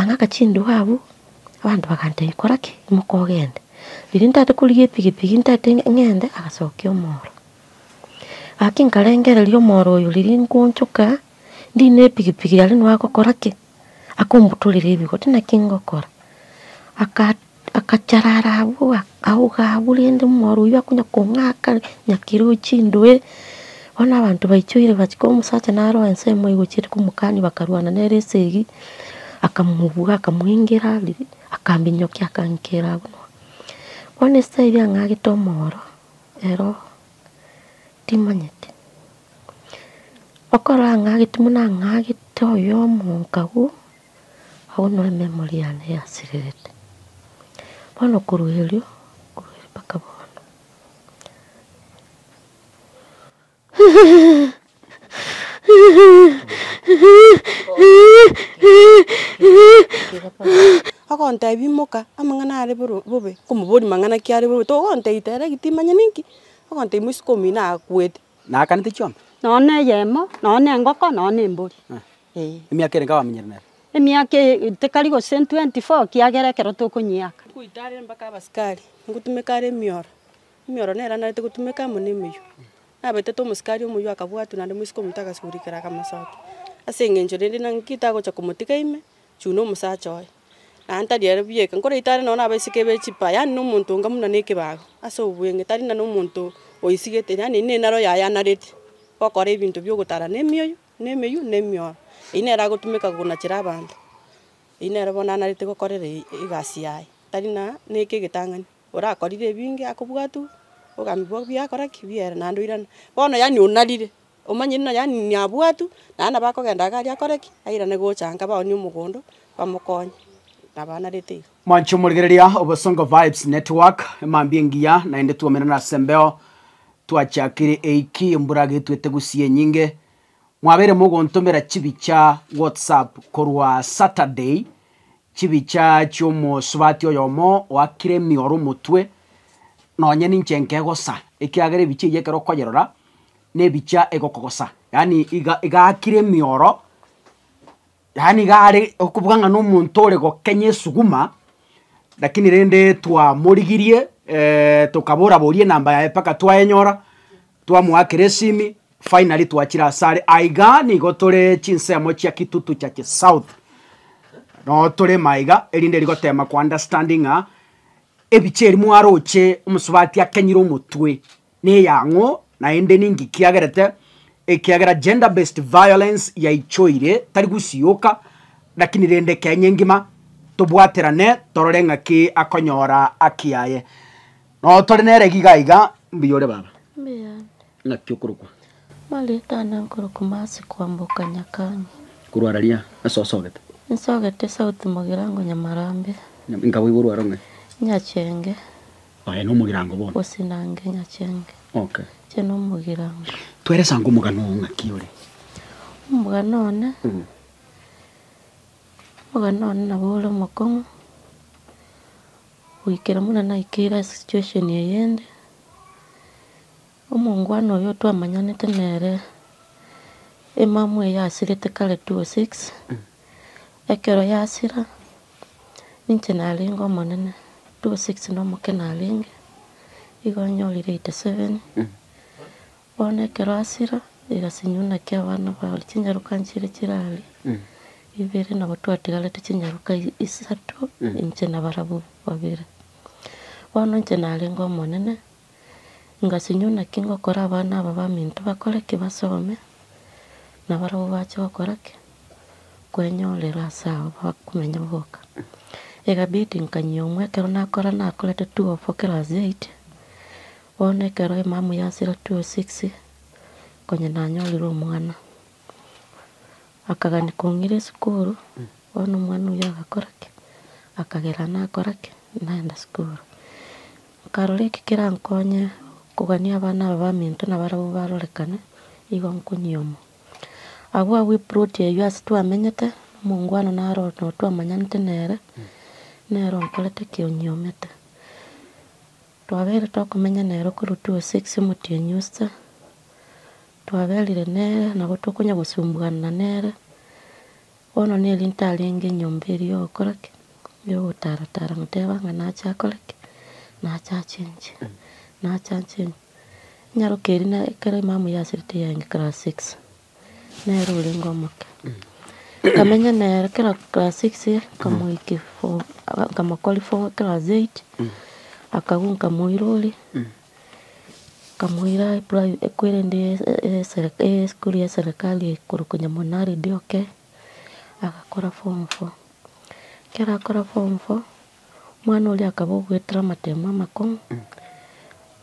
Tanga kachindu habu abantu bakante ikorake imukogende birinda takuliye pigipigi ntate ngende agasokyo moro akinkarengere lyo moro yo lirinkunchuka ndine pigipigi yali nwako korake akombutulire ibigo tina kingokora akacharara abu auga bulinde moro yo akunya kongaka nyakiru chindwe bona abantu baichoire bachiko musacha naro ensemo igochire kumukani bakarwana neresegi akamubuga akamuingira akambinyokia akankera buno one style angagito moro ero timanyete okora angagito muna angagito yo munkagu au no memory ane yasirete bono kuruhelio paka bono akonta bimoka amangana ari bobe kumubori mangana kyari bobe to konta itere gitimanya ninki akonta musiko mina akwete na kanite chombe none yemo none ngoko none mbori emyaka ere ngawamenyerana emyaka tekari go 24 kiagera kero to kunyiaka kuitare mpaka baskari ngutumekare mioro nera narete gutumeka munemiyo abete to muskari umuyo akabwatu nande musiko mutaka surikira kamasoto asengenjo rende nankita gocha kumutika ime chuno musacho anta diere bieka nkore itare nona abesike bechipa yani no muntu ngamuna neke bago aso ubwenge tari na no muntu oisigete yani ne naro ya narete okore ibintu byo gutara nemiyo nemiyo inera gutumika kunachira abantu inera bona narete gokorere igasi yayi tari na neke gitangani urakorire bingi akubwatu ogamibwo byakora kibiera nando irana bono yani unarire umanyi no yani nyabwatu nana bakogenda gari akoreki aira ne gochanga baoni umugondo bamukonye nabana rete mancho murigereria obosongo vibes network mambingia na ende tuomena na sembeo twachakire eiki mburage twete gusie nyinge mwabere mugontomera chibicha WhatsApp korwa Saturday chibicha chomo subati oyomo wakire mioro mutwe nonye ninchenge gosa ikiagere bichi yekero kogerora ne bicha egokogosa yani igakire mioro yani gare okubwanga no muntu ore gokenye suguma lakini rende twa murigirie tukabura borie namba ya paka twaenyora twa mwakire simi finally twachira sare aiga ni gotore chinsemo chia kitutu cha South no tore maiga erinde rigotema ku understanding ebicheri mwaroche umusubati akenyiro mutwe ne yango na ende ningi kiagerete ekiagera gender based violence ya ichoire tari gusioka lakini rende kenye ngima tubwaterane tororenga ki akonyora akiaye no tore nere gigaiga mbiyore baba mbiya na kyokurukwa mali tana nkuruku masi kwambuka Nyakani kurwararia asosogete nsogete South Mugirango Nyamarambe ngawe iburu aronge Nyachenge aye no Mugirango bona osinange Nyachenge okay cheno Mugirango tweresa ngo mugano ngakiore muganone na bolo mokongo wikira muna na ikira situation yende omongwano yo twamanyanete nere emamwe yasirete kale 26 ekero yasira ninche nalingo monene 26 no mokenalinge igonyolire 87 one kero asira igasinyuna kya bana ba kinyaruka nchire kirali ibere na watu atigalete kinyaruka isatu inche na barabu babire bono nche nalingo monene ngasinyuna kingo kora abana aba bamintu bakore kibasome na barabu bacho bakorake kwenyolera sawa bakumenya boka egabiti nkanyomwe kero nakora nakolete 2 of class 8 one kero mamu yasira 26 konye nanyolira omwana akagani kongire skuru ono mwana uya agakorake akagera nakorake naenda skuru karole kikira nkonye kugania abana bamintu na barabo barorekane igo nkunyomo abwa we prote yas twamenyete mungwana naro no twamanyante nere nero nkolete kionyomete twabere tokumenya nero kurutu 6 mutie nyusta twabelire nere nabo tukunya gusumbwana nere bono neri ntarenge nyomba erio okoraki yo taratara muteba nga nacha akoraki nacha change nyarokeri na kare mamu yasirite yange class 6 nero ulingo moke kamenya na kera class 6 kamuiki for kamakoli for class 8 akagunga muiroli kamuira kwirende skuli ya serikali kurukunya monari dioke agakora form 4 kera akora form 4 mwana uli akabogwetera matemo makon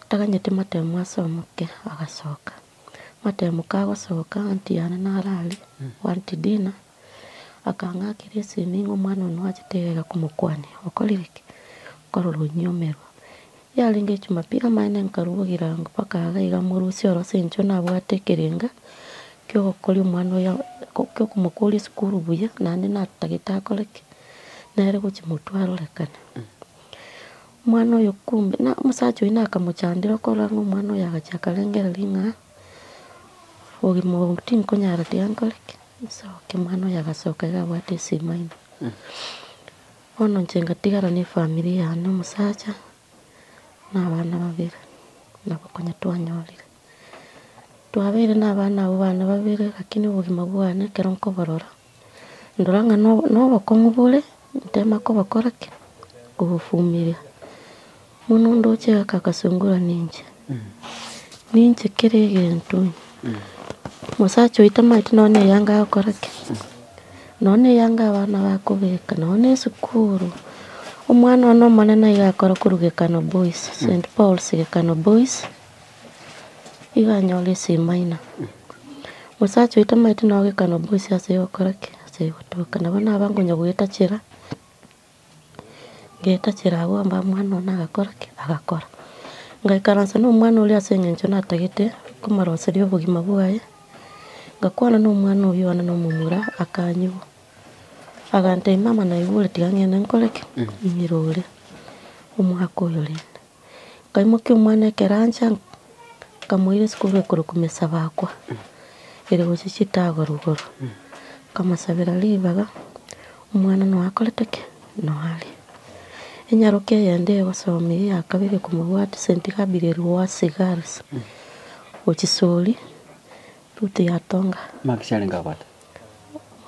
taganyete matemo asomoke agasoka matemo kagosoka anti yana narali wanti dina akanga kirisi ningo mwana no achitegeka kumukwane okolirike kororo nyomero yalinge chumapira maine nkarubugira ngo paka agaiga murusi orosencho nabwatekerenga kyo koli umwana ya kyo kumukuri skuru buya nandi natagita akoleke nere kuchimutwaro lekana mwana yo kumbe na musacho ina akamuchandira kola ngo mwana yagachakalengera linga ogi mo tin konyara tiankoleke so ke mwana yagasoka gabwate simaina ono nchenga tigara ni familia no musacha n'abana babiri nabakonya twanyolire twabere n'abana abo bana babiri lakini ubugima bwane kero nkoborora ndoranga no bakongubule ntema ko bakorake kubufumiria muno ndoche kakasungura ninje kirege ntu musacho itamaiti none yanga akorake none yanga abana bakubeka none sukuru umwana ono manena igakora kurugekano boys St Paul sigekano boys iganyole simaina musacho itamaiti no gekano boys ase yokorake ase gotoka nabana abangonya gwetachira abo amba mwana ona agakora ngaikaransa no mwana uli asengencho natagete kumaroserio bugima bwaye ngakwana no mwana uyu ana no mumura akanyu agante mama na ibule tigangene nkoleke imirole umwako yolenda kaimoke umwana keranja kamuire skuru kurukumesa bakwa ere gochitago rugoro kamasabira libaga umwana no akoleteke no ali enyaroke yande wasomi akabire kumubwati senti kabire ruwa cigars ochisoli tuti yatonga makishale ngabata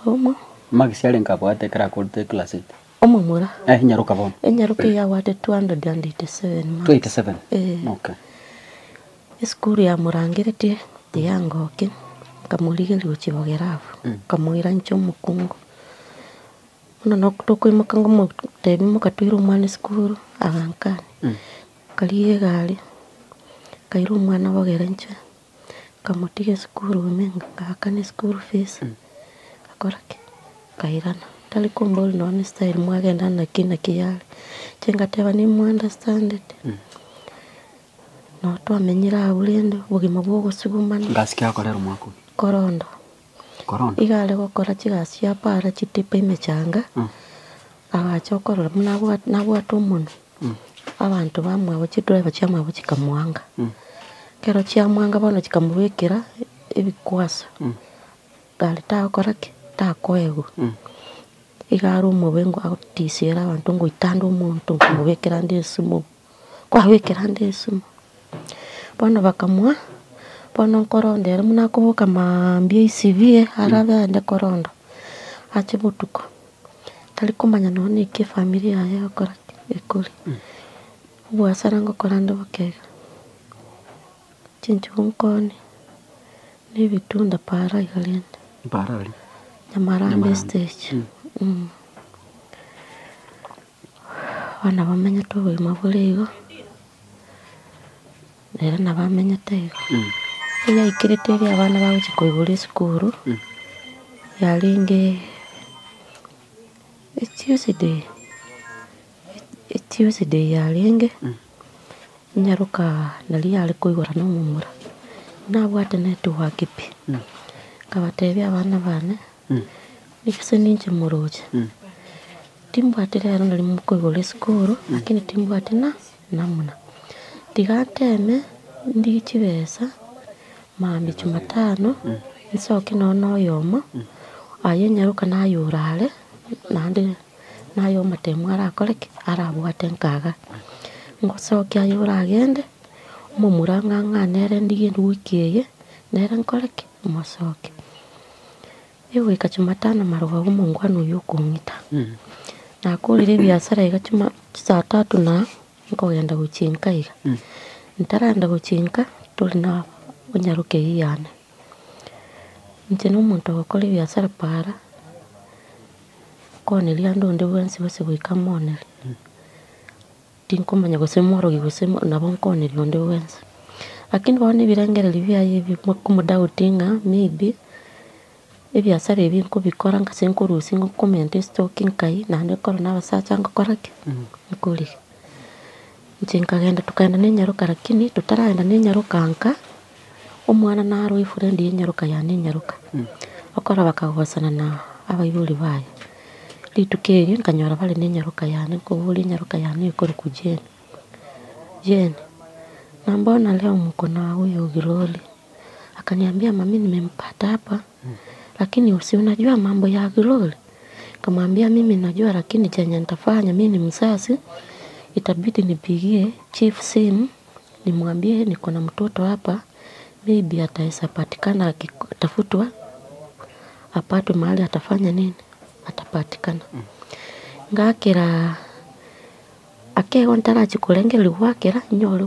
omo makishale ngabata kara kote class 8 omo mura nyaroka bon enyaroke ya wate 287 okay skuru ya murangirite tiyangoke kamuligeli uchibogerafu kamuira ncho mukungu no tokoimuka ngo tebi mukatwira umwana skuru agankani kaliye gali kairu umwana bogerenche kamutige skuru menga kakane skuru fees akorake kairana tali kombol no style mwagenda na kina kiyali chenga teba ni mu understand no to amenyira abulendo bugima bwogo sigumana ngasikia kolero mwako korondo igale gokora chigasia para chitipe mechanga agachokorora nabwatu muno abantu bamwe abo chidriver chamwe abo chikamwanga kero chiamwanga bono chikamubekera ebikwaso gali takorake takoego igaru mubengo agotisera abantu ngo itando umuntu kumubekera ndesimu kwabekera ndesimu bono bakamwa bono koronde muna kubuka mambie isivie arabe ande korondo achibutuko talikumanya none ke familia ya kora ekuri bwasara ngo korando bakega chinchunkoni ni bitunda para igalenda nyamarambe stage wana bamenya towe mabulego nera nabamenya tego iya ikirete abana bawe chikoibule skuru yalinge Tuesday yalinge nyaruka nali ali koigora no mumura nabwate network pi kabatebya abana bane nikise ninje muroje timbwate rero nali mukoigole skuru lakini timbwate namuna tigateme ndi chibesa mambi Jumatano nsoke nono yomo aye nyaruka nayurare nande nayo matemu arakoreki arabwate nkaga ngocokia ayura agende mumuranga nere ndigende wikiye nere nkoreki mocoke iwika Jumatano maruga gumungwano yukungita nakurire biashara igachuma saa 3 na ngogenda guchinka iga ntaranda guchinka tuli na unyaruke iyane nje n'omuntu agakora biashara para konelia ndonde bwensi bose gwika moneri tinkumanya gusemorogi gusemo nabo nkoneri onde bwensi lakini bone birengereri byaye bikumudautinga maybe ebiashara ebi nkubikora ngasenkurusi ngokomenta stocking kai nande kora nabasacha ngokorake nkuri nje nkagenda tukaenda n'enyaruka lakini tutaraenda n'enyarukanka omwana naro friend y'enyaruka yani nyaruka okora bakagosana na abayibuli baye litukeri nkanyora bali n'enyaruka yani kubuli nyaruka yani ikore kujeni jeni na mbona leo mko na huyo Giloli akaniambia mami nimempata hapa lakini usi unajua mambo ya Giloli kamwambia mimi najua lakini chenye nitafanya mimi ni msasi itabidi nipigie chief simu nimwambie niko na mtoto hapa maybe ataweza patikana akitafutwa apatwe mahali atafanya nini atapatikana ngakira akego ntarachi kurengera gwakira nyoro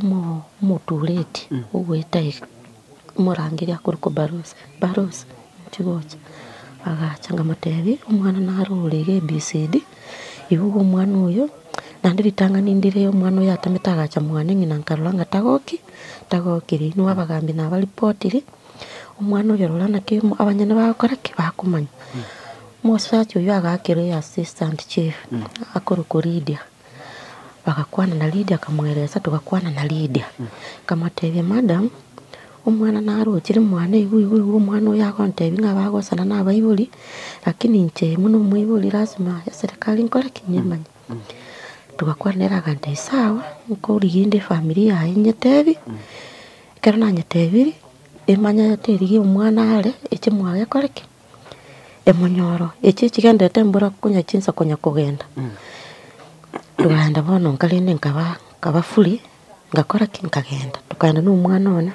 mutureti ugwita murangiria kuruko baros chigocha agachanga matebi umwana narurige BCD ibugo umwana uyo nandiritanga nindire umwana uyo atametaga mwana ngina nkarulanga tagokiri no abagambi na baripotiri umwana uyo rulana kimo abanyana bakora kibakumanya mosacho uyo agakire assistant chief akoruko Lydia bakakwana na Lydia kamwereza tugakwana na Lydia kamatebe madam umwana narukire mwana ibu umwana uyo akontebi ngabagosana nabayibuli lakini nche muno mwibuli lazima ya serikali nkora kinyemanya tugakwanera gande sawa nko riginde familia yenyetebi kana nyetebi emanya yaterigi umwana ale eche mwaye koreke emonyoro eche chigende tembura kunya chinsa konya kugenda tuganda bono nkalinde nkaba fuli ngakora kinkagenda tukanda n'umwana ona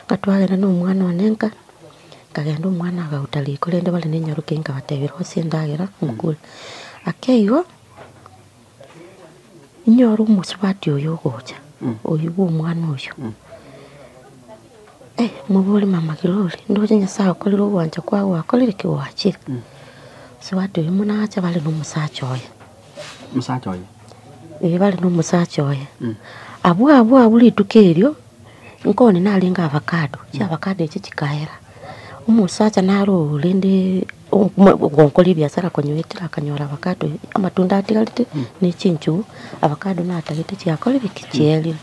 katwagenda n'umwana onenka kagenda umwana agautalii kulende bali n'enyaruke nkabatebera osindagera ngukule akeigo nyoro musubati oyo gocha oyo umwana oyo mubuli mama Giloli ndoje nyasaye kolero wanja kwa wakolere kiwachira subati oyo munacha bali n'umusacha oyo bali n'umusacha oyo abuli tukerio nkone nalinga avocado avocado echi chikaera umusacha naro lende gonkoli biashara konywetira akanyora avocado amatunda atigalite ni chinchu avocado na atagite chiakole bikicheli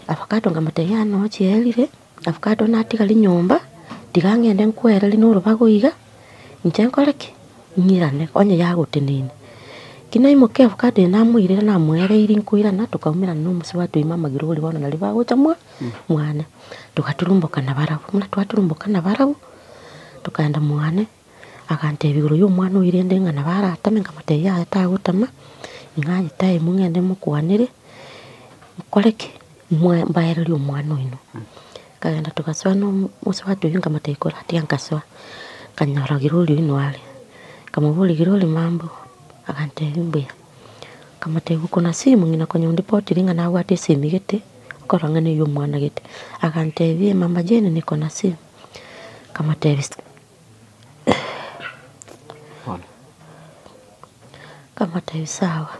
avocado ngamateya no chielire avocado na atigali nyomba digangende nkwera linoro bagoiga nchenkoleke nyirane onye yagotenene kina imoke avocado na mwire na mwere iri nkuira na tukaumira no muswatu imama Giloli bona nali bagocha mwana tukaturumboka na barabu muna twaturumboka na barabu tukaenda mwane akante biguru yo mwana uyirende ngana baratame ngamateya atagutama inganye taye mungende mukwanire mukoleke mbayereri omwana ino kagenda tukaswa no muswatu yinga mateikora tiankaswa kanyora Giloli ino ale kamubuli Giloli mambo akante mbe kamategu kuna simu ngina kwenye ndipoti ringa na wate simu gete korangane yo mwana gete akante vie mama Jane niko na simu kamatevi kamatevi sawa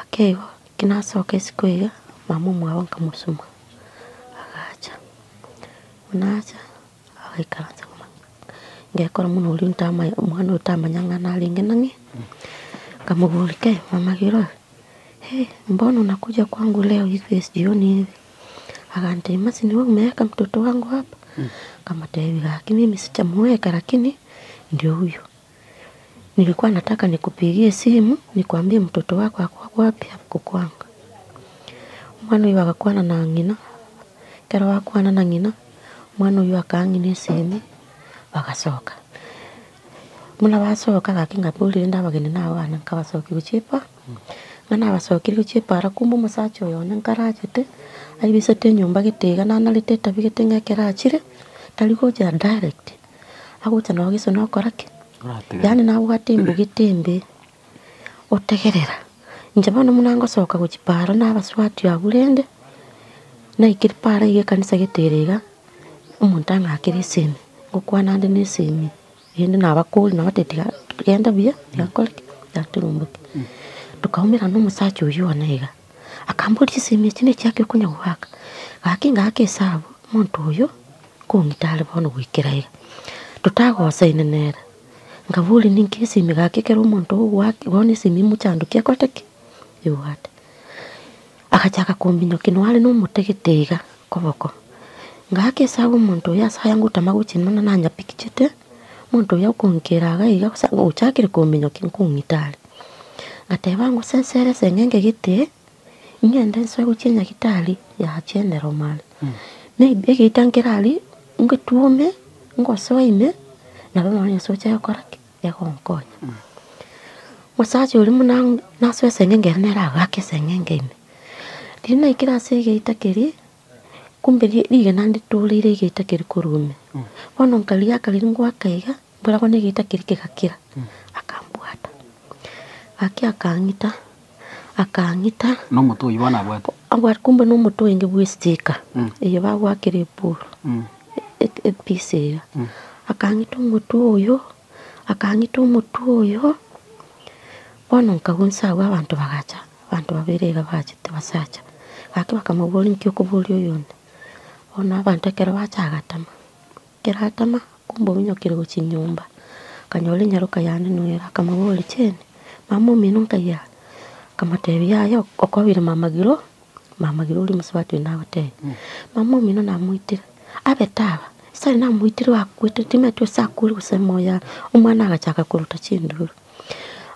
akeigo kinasoka sikuiga mama mwawa nkamusuma agacha unacha akaikaranza ngekora muno uri ntama mwana utamanyanga nalinge nangi kamugulike mama Giloli mbona unakuja kwangu leo hivi jioni hivi akante masi ni wewe umeweka mtoto wangu hapa kama tevi lakini mimi sichamweka lakini ndio huyo nilikuwa nataka nikupigie simu nikwambie mtoto wako ako wapi hapo kwangu mwana huyo akakwana na ngina kero wakwana na ngina mwana huyo akaangine simu wakasoka muna basoka gakinga buli ndabageni nawe ana kabasoki guchipa ngana basoki guchipa ara kumba musacha oyo nkarajete aibisete nyumba gitega nana liteta bigetenga kerachire taligo ja direct agucha no giso no korake yani nawe gatimbu gitembe otegerera njabana munango soka guchipara n'abaswati abulende na ikiripara ige kanisa giterega umuntu angakire semi gukwana ndi nesemi yende nabakuli nabatetiga genda bia yakoreke yaturumbuke tukaumira n'umusacha uyu onega akamburi semi kine cyake kunyagwaka gakinga akesabu muntu uyu kungitale bono gwikiraira tutagose inenera ngabuli ninkisi migakekera umuntu wake bone simi muchandukia koteke yuwate akachaka kumbinyo kinwale n'umutegetega koboko ngake sabu umuntu yasa yangu tamaguchinana nanya pikichete muntu yakongeraga iga kusanga uchakire kumbinyo kinkungitale ngatebango sensere sengenge gite ingende nso guchinya kitali ya chenero mali maybe gitangirali ngetuome ngosoime nabamanya socha yakorake yakonkonya musacha uri munang naso sengenge nera gake sengenge dina ikirase gitakiri kumbe lige nandi tulire gitakiri kurume bono nkalia kalingwa kaiga bura bone gitakiri kigakira akambuata akangita no mutu yibona bwato abwat kumbe no mutu inge bwistika iyo bagwakire puru epise akangita umutu oyo bono nkagunsa abantu bagacha abantu babirega bachite basacha baki bakamubura nkyo kuburi oyonde ona abantu kera bachagatama kumbo binyokire guchinyumba kanyole nyaruka yane nwera kamubura chene mama mino nkaya kamatebi yayo okobire mamagiro uri muswati nawe mama mino namuitira abetaba sari namuitira wakwete timeto sakuri usemoya umwana agachaka kuruta chinduru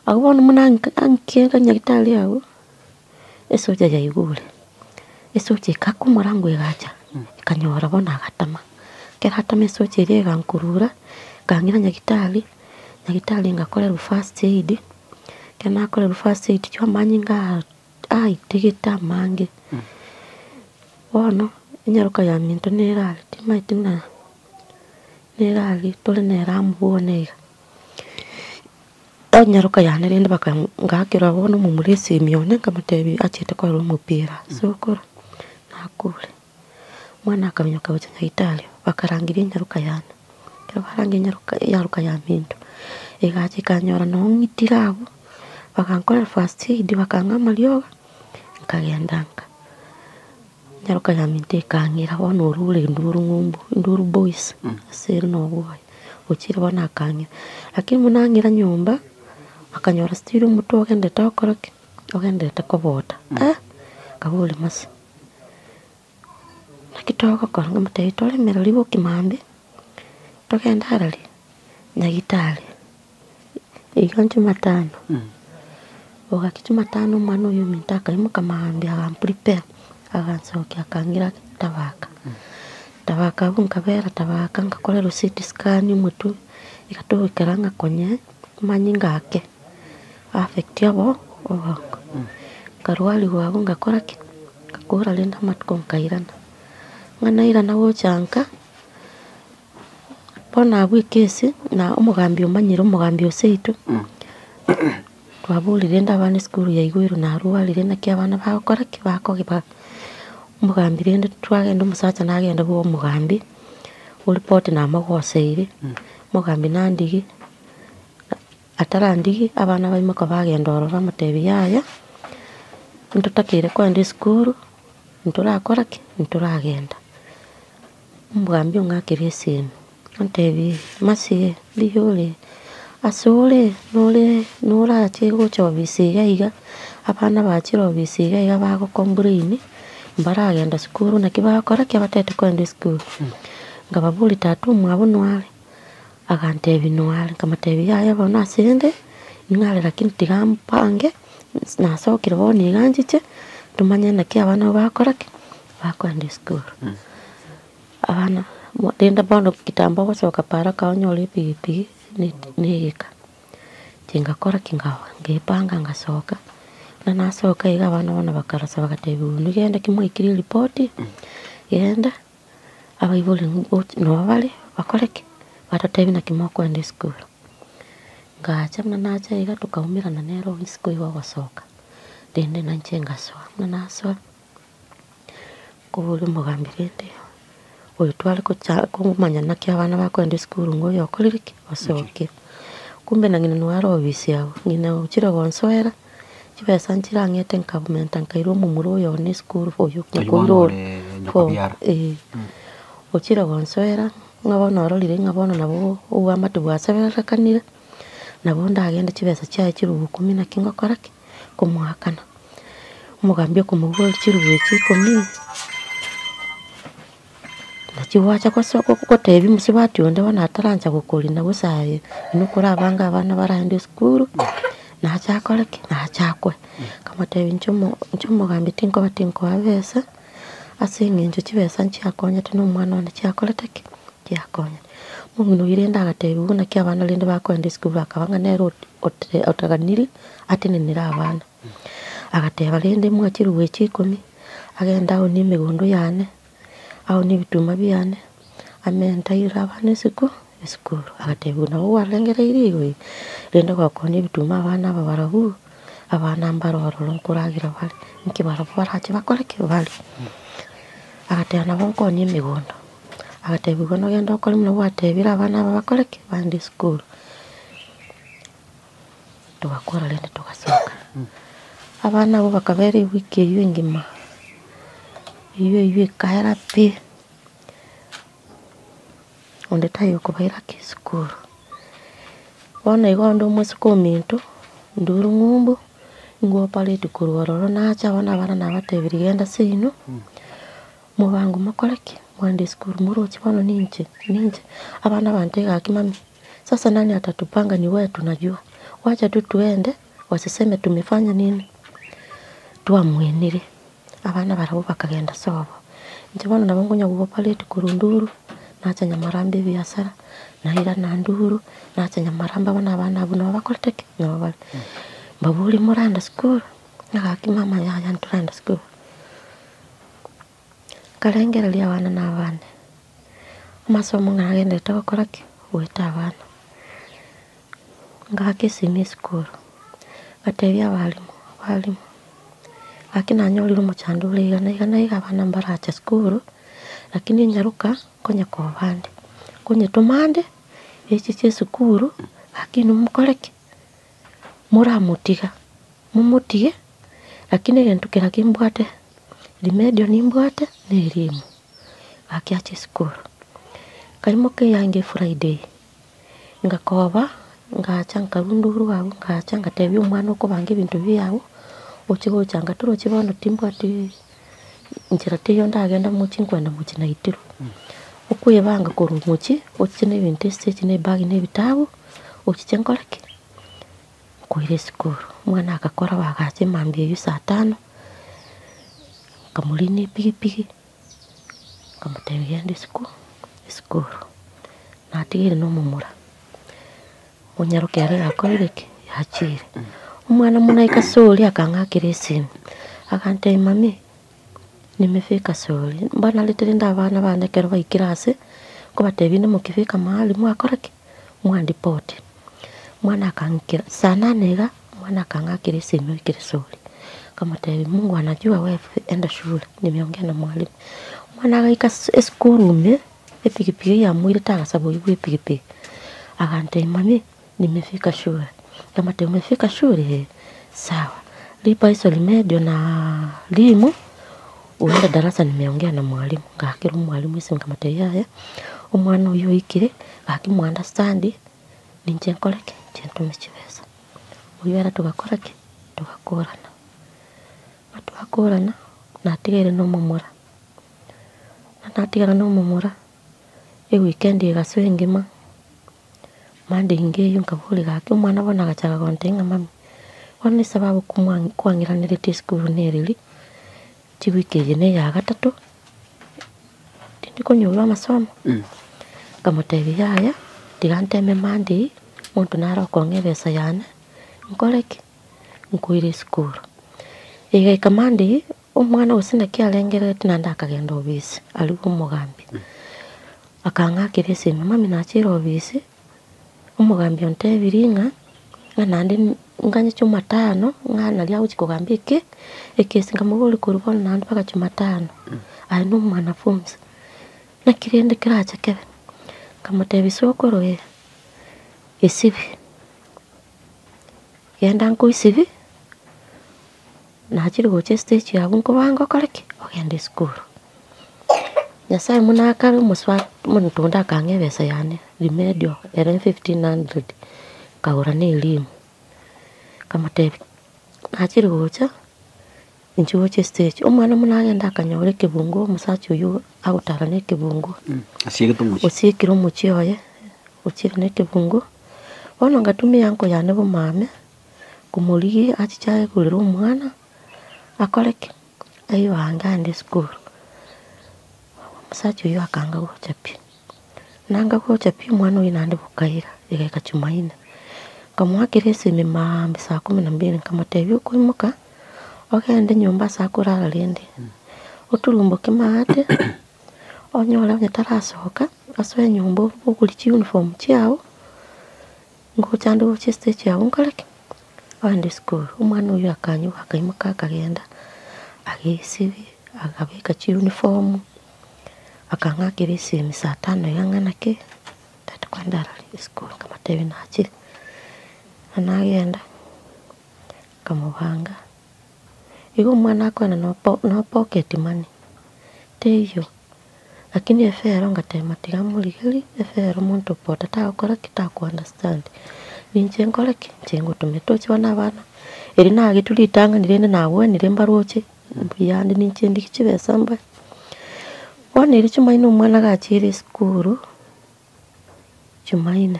abona munanga ankega nyagitali yawo esoja yayigule esoje kakumurango egacha ikanyora bona agatama keratama esoje rega nkurura kangira nyagitali ngakora first aid kana akora first aid cyo manyinga tigita mange ono inyaruka ya minto nerali timaitina nerali tole neramubonega onyaruka ya nerende bakangakira bono mumurese mione kamatebi achete kwa rumupira sokora nakule mwana akamyoka bachanya Italia bakarangira inyaruka yana kero barangira inyaruka ya minto egache kanyora no ngitirabo bakankora first aid bakangama lyoga nkagendanga nyaruka ya minto kangira bono urule nduru boys seri no boy uchire bona kangira lakini munangira nyumba akanyora stiri umutu ogendeta okoroke ogendeta kobota kabule masi nakitoka koranga mutaitole meralibo kimambe togenda harali nyagitali iganche matano ogakitu matano mwana uyu mintaka imuka mahambi agamprepare agansoke akangira tabaka bunkabera tabaka ngakole CT scan umutu ikatokeranga konye manyingake affect yabo obako karwali wabo ngakora kakora lenda matko nkairana nganairana wochanka bona bwikesi na umugambi umanyira umugambi oseitu twabuli lenda abana school ya igwiru na arwali na kyabana bakora kibakogiba umugambi lenda twagenda umusacha nagenda bo umugambi report na magoseire umugambi nandigi atarandigi abana barimo kabagenda orora matebi yaya ntutakire kwenda school nturakora nturagenda umugambi ungakire semu ntebi masiye liyole asole nora chego chobisiga iga abana bachiro bisiga iga bago komburini mbaragenda school nakibakora kyabatete kwenda school ngababuli tatu mwabo nwale agantebi nwale kamatebi yaya bona sende ngale lakini tigampange nasokire boni ganjiche tumanye na kyabana bakora bakwenda school abana denda bono kitamba wasoka para kaonyole pipi nigika tingakora kingawa ngipanga ngasoka na nasoka iga abana bona bakarasa bagatebi nigenda kimwikiri report yenda abaibuli no bali bakoreke batatebi na kimoko ende school ngacha na nacha iga tukaumirana nero siku iwa gasoka dende na nchenga swa na naso kubuli mugambire ndi oyo twali kumanya na kia abana bakwenda school ngo yokoliriki basoke kumbe na ngina nwaro obisi yao ngina uchira gonsoera chibesa nchira ngete government nkairo mumuro yo ne school oyo kuiro uchira gonsoera ngabona ororire ngabona nabo uwa matu bwasabera kanira nabo ndagenda chibesa cyaye kirubu 10 na kingo korake kumwakana umugambye kumugora kirubu ekikomi nachiwacha kwa soko kukotebi musibati onde wana ataranja gukuri na busaye inukura abanga abana barahende school na chakoleke na chakwe kama tebi nchomo gambi tinko batinko abesa asinge njo chibesa nchiakonya tino mwana wana chiakoleteke chiakonya mungu irenda agatebi una kia abana lende bakwenda school akabanga nero otaganiri atinenira abana agateba lende mwachiruwe chikomi agenda oni megondo yane au ni bituma byane amenta ira abana school agatebu na warengera iriwe renda kwa ni bituma abana babarahu abana mbaroro nkuragira bali nkibara barache bakoreke bali agatena bonko ni migondo agatebu gono genda okoli mno watebira abana bakoreke bandi school tugakora lende tugasoka abana bo bakabere wiki yingima iyo kaera pe onde tayo kubaira ki school wana igondo musiko minto nduru ngumbu ngo pale tukurororo nacha wana bana nabatebiri genda sino mubangu makoreke mwande school murochi bano ninje abana bantega kimami sasa nani atatupanga ni wewe tunajua wacha tu tuende wasiseme tumefanya nini tuamwenire abana barabo bakagenda sobo njibona nabongonya gubo pale tukurunduru nacha nyamarambe biasara naira na nduru nacha nyamaramba abana abuno bakoleteke nyabali babuli muranda school nakakimama yaya nturanda school kalengera lya abana n'abana amasomo ngagenda takokorake weta abana ngakesimi school batebya abalimu akina nyoliro muchandule igana abana mbaracha school lakini nyaruka konya ko bande konye tumande echi school lakini mukoreke muramutiga mumutige lakini gentukira kimbwate limedio nimbwate nerimu akiache school kalimo ke yange Friday ngakoba ngacha nkarunduru wabo ngacha ngatebya umwana uko bange bintu byabo uchigo changa turo chibono timbwati njira tiyo ndagenda muchi nkwenda muchi na itiro ukuye banga kurumuchi uchine bintu stage ne bag ne bitabu uchichenkoleke kuire school mwana akakora bagache mambye yu saa 5 kamulini pigi kamutebya school na tigire no mumura munyarukere akoireke yachire umwana munaika soli akangakire simu akante mami nimefika soli mbana litenda abana bandekero baikirase ko batebine mukifika mahali mwakoreke mwandipoti mwana akankira sana nega mwana akangakire simu ikire soli kama tebi Mungu anajua wewe enda shule nimeongea na mwalimu mwana akaika school epikipiki ya mwili taka sababu iwe epikipiki akante mami nimefika shule kama te umefika shule sawa lipa hizo limedio na limu uenda darasa nimeongea na mwalimu ngakira mwalimu isi kama te yaya umwana uyo ikire akimu understand ninje koleke chentu mechibesa uyo era tugakorake tugakorana natigere no mumura natigera no mumura weekend igaswengima mande ingeyo nkabuli gake umwana bona gachaga kontenga mami wani sababu kwangiranire school nerili chibikeje ne ya gatatu tindi konyoba masomo kama tebi yaya tiganteme mande muntu naro konge besa yane nkoreki nkuire skuru ige kamandi umwana usine kialengere tinanda akagenda obisi ali umugambi akanga kirese mami nachira obisi umugambi onte biringa nandi nganye Jumatano ngana lya uchikogambike ekesi ngamugoli kurubona nandi paka Jumatano ai no mwanafunzi na kirende kiracha kebe kamutebiso okoroe esibi yenda nko isibi nachiri goche stage ya bunko bango koreki ogende school Nyasaye munaka muswa munitunda kange besa yane remedio era 1500 kaura ne elimu kamatebi nachiri gocha inchoche stage omwana munagenda akanyore kibungo musachi uyu agutara ne kibungo osikiro muchioye uchire ne kibungo ono ngatumia yanko yane bo mame kumuligi achichaye kulira omwana akoreke ayo angande school musachi uyu akanga gochapi nanga gochapi mwana uyu nande bukaira igeka Jumaine kamwakire sime mambe saa 12 kamatebi kuimuka ogende nyumba saa kurara rindi utulumbuke maate onyola nyatarasoka aswe nyumba ukuli uniform chiao ngochande uchiste chiao nkaleke ande school umwana uyu akanyu akaimuka akagenda agisibi agabeka uniform akanga kirisi saa 5 yanganake tatakwandara school kamatebi nachiri anagenda kamubanga igo mwana akona no pocket money teyo lakini efero ngatema tigamuligeli efero muntu pota takora kitaku understand ninche ngoreki chengo tumetochi bana bana eri nage tulitanga nirende nawe nirembaroche biyande ninche ndikichibesa mba bona eri Jumaine umwana gachire skuru Jumaine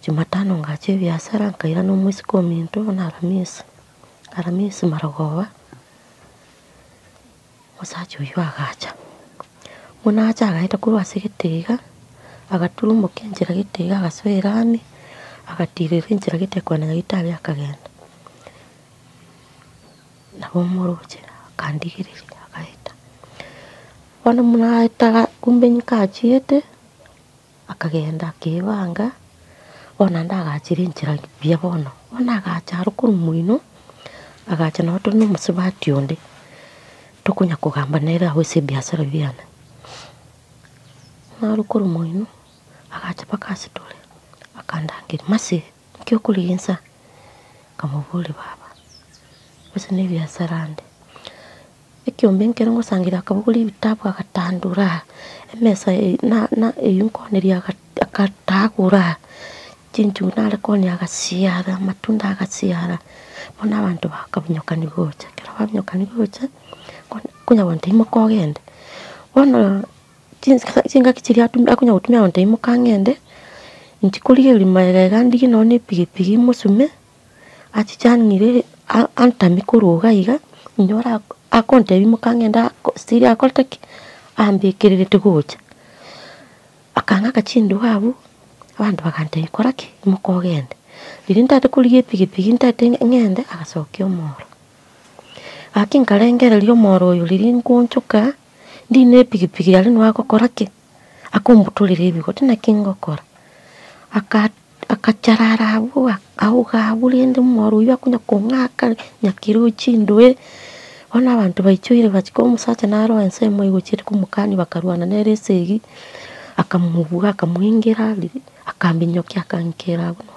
Jumatano ngache biasara nkaira no mwisi kominto na Aramisi maragoba musachi uyu agacha muna acha agaita kurwa sigitega agatulumbo kenjira gitega agaswerani agatirira injira gitekwana gitali akagenda nabo muroche kandigirira agaita bona muna aita kumbe nyikachiete akagenda kibanga ona ndagachira injira bia bono ona agacha rukuru muino agacha no to no musibati onde tokunya kugamba nera hose biasara biana narukuru muino agacha pakasi tole akandangira masi kyo kulinsa kamubuli baba bose ne biasara ande ekyombe nkero ngosangira akabuli bitabu akatandura emesa na eyunkoneria akatakura chinchu nale koni agasiara matunda agasiara bona abantu bakabunyokani gocha kera babunyokani gocha kunya wonte imokogende bona chinga kichiri akunya gutumia wonte imokangende ntikuriye limaga gandi none pigipigi musume achichanire antamikuru gaiga nyora akonte imokangenda stiri akolteki ambikirire tugocha akanga kachindu habu abantu bakante ikoraki imokogende lirinda tekuriye pigipigi ntate ngende agasokyo moro akinkarengera lyo moro uyu lirinkunchuka ndine pigipigi yali nwako koraki akumbutulire ibigo tina kingokora akacharara abu auga bulinde moro uyu akunya kongaka nyakiru chindwe ona abantu baichuire bachiko musacha naro ensemo igochire kumukani bakarwana neresegi akamubuga akamuingira akambinyokia akankera buno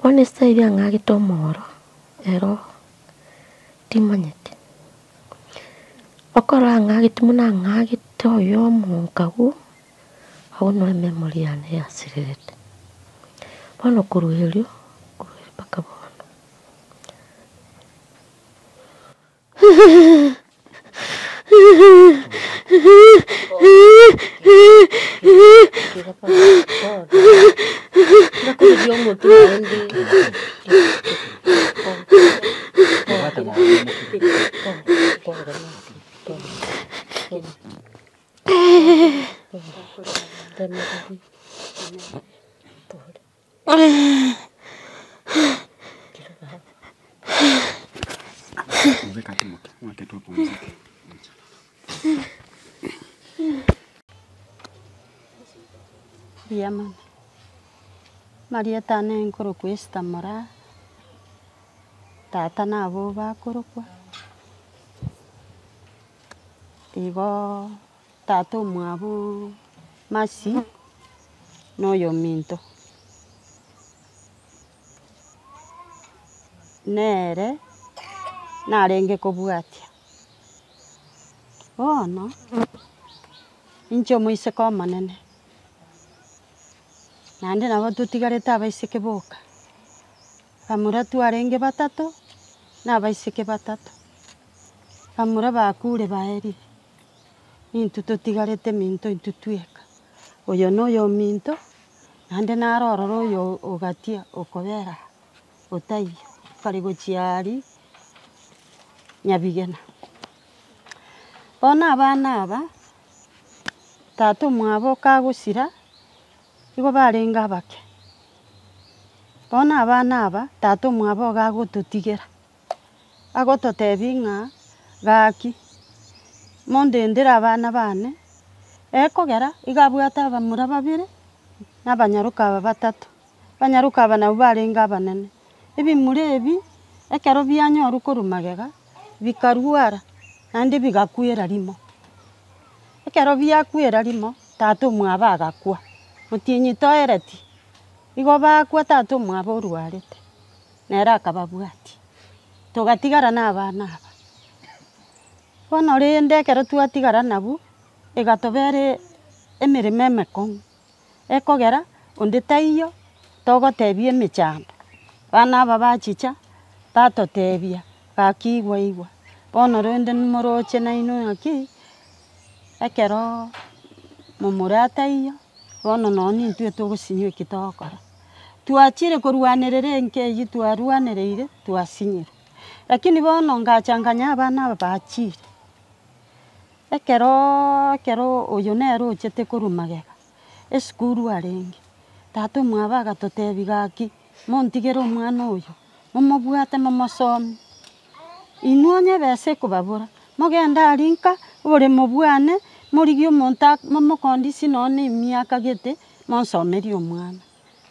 one style angagito moro ero timanyete okora angagito muna angagito yo munkagu ahono memory ane yasirete bono kuruhelio bakabono Pumzika tu mke. Mwake tu pumzika. Biama. Maria tane nkoro kwesta mara. Tata nabo bakorokwa. Igo tato mwabo masi no yo minto. Nere narenge kobwatia. Bono incho moise ko manene. Nande nabo tutigarete abaiseke boka. Bamura twarenge batatu n'abaiseke batatu. Bamura bakure baeri. Intu tutigarete minto intu tweka. Oyo no yo minto nande narororo oyo ogatia okobera otai kari gochiari nyabigena. Bona abana aba tato mwabo kagusira igo barenga bake. Bona abana aba tato mwabo gagototigera. Agototebi ng'a gaki mondendera abana bane ekogera igabwata bamura babire n'abanyaruka aba batatu. Banyaruka aba nabo barenga abanene. Ebimure ebi ekero bianyoru korumagega bikarwara nandi bigakwera rimo. Ekero biakwera rimo tato mwaba agakwa. Mutinyi toereti. Igo bakwa tato mwaba orwarete. Nera akababwati. Togatigara n'abana aba. Bono rende ekero twatigara nabo egatobere emeremo emekong'u. Ekogera onde taiyo togotebia emechando. Bana aba bachicha batotebia gaki igwa. Bono rende moroche naino ng'aki ekero momurata iyo bono noni intwe togosinywa eki togokora. Twachire korwanerera enke eywo twarwanereire twasinyerwa. Lakini bono ngachanganya abana aba bachire. Ekero oyo nere ochete korumagega. Esukuru arenge. Tato mwaba agatotebi gaki montigere omwana oyo. Momobwate momosomie. Inwe nyebesa ekobabora. Mogenda arinka oboremo bwane morigie omonto momokondisi nonye emiaka gete monsomerie omwana.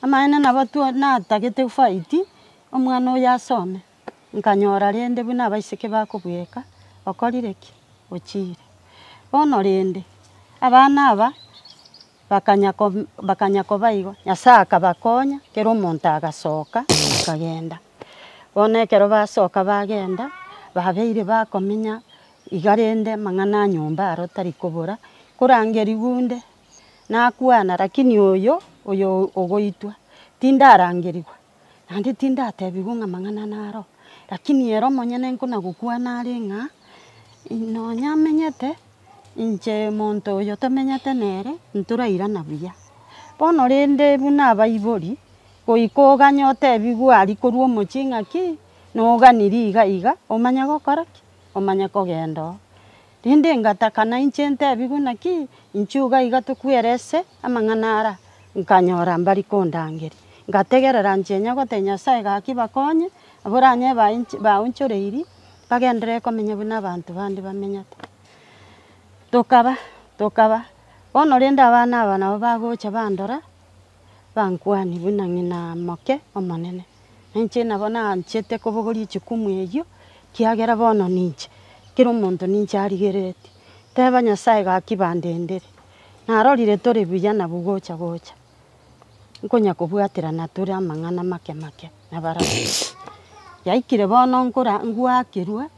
Amaene nabo natagete fight omwana oyo asome. Nkanyora rende buna abaiseke bakobweka okorire ki ochire. Bono rende abana aba bakanyakoba igo Nyasaye akabakonya kero omonto agasoka akagenda. Bono ekero basoka bagenda babeire bakomenya iga rende mang'ana nyomba aro tari kobora korangeri gunde nakwana lakini oyo ogoitwa tindarangeriwa. Nandi tindatebiwa ng'a mang'ana naro. Lakini ero monyene nkona gokwana are ng'a nonya amenyete inche monto oyo tomenyete nere ntorairana buya. Bono rende buna abaibori goika oganya otebigwa ari korwa omochie ng'aki noganiri iga omanya gokora ki omanya kogenda oo. Rende ngatakana inche ntebiwe naki inche iga tokwerese amang'ana ara nkanyora mbari kondangeri. Ngategerera nchenya gote Nyasaye gaki bakonye aboranye baunchoreiri bagendere komenya buna abanto bande bamenyete. Tokaba bono rende abana aba nabo bagocha bandora bankwani buna ng'ina moke omonene. Inche nabo nanchete kobogoria echukumu eywo kiagera bono ninche kero omonto ninche arigereti. Teba Nyasaye gaki bandendere. Narorire tore buya nabo gocha. Nkonya kobwaterana tore amang'ana make na barabwo. Yaikire bono ngwakerwa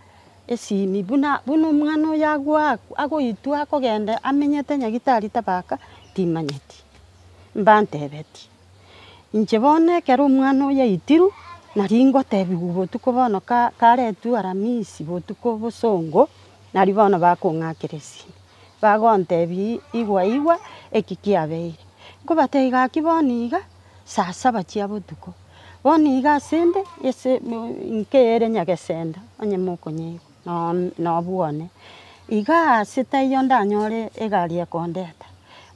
esimi buna omwana oyo agoitwa akogenda amenyete nyagitari tabaka timanyeti. Mbantebeti. Inche bono ekero omwana oyo aitiru nari ngotebiwa botuko bono karetwa Aramisi botuko bosongo nari bono bakong'akera esimi. Bagontebi igwa eki kiabeire. Nkobatebia gaki bono iga saa 7 chia botuko. Bono iga asende nkere nyagesenda onye mokonyigwa nobwone. Iga ase taiyo ndanyore egari ekondeta.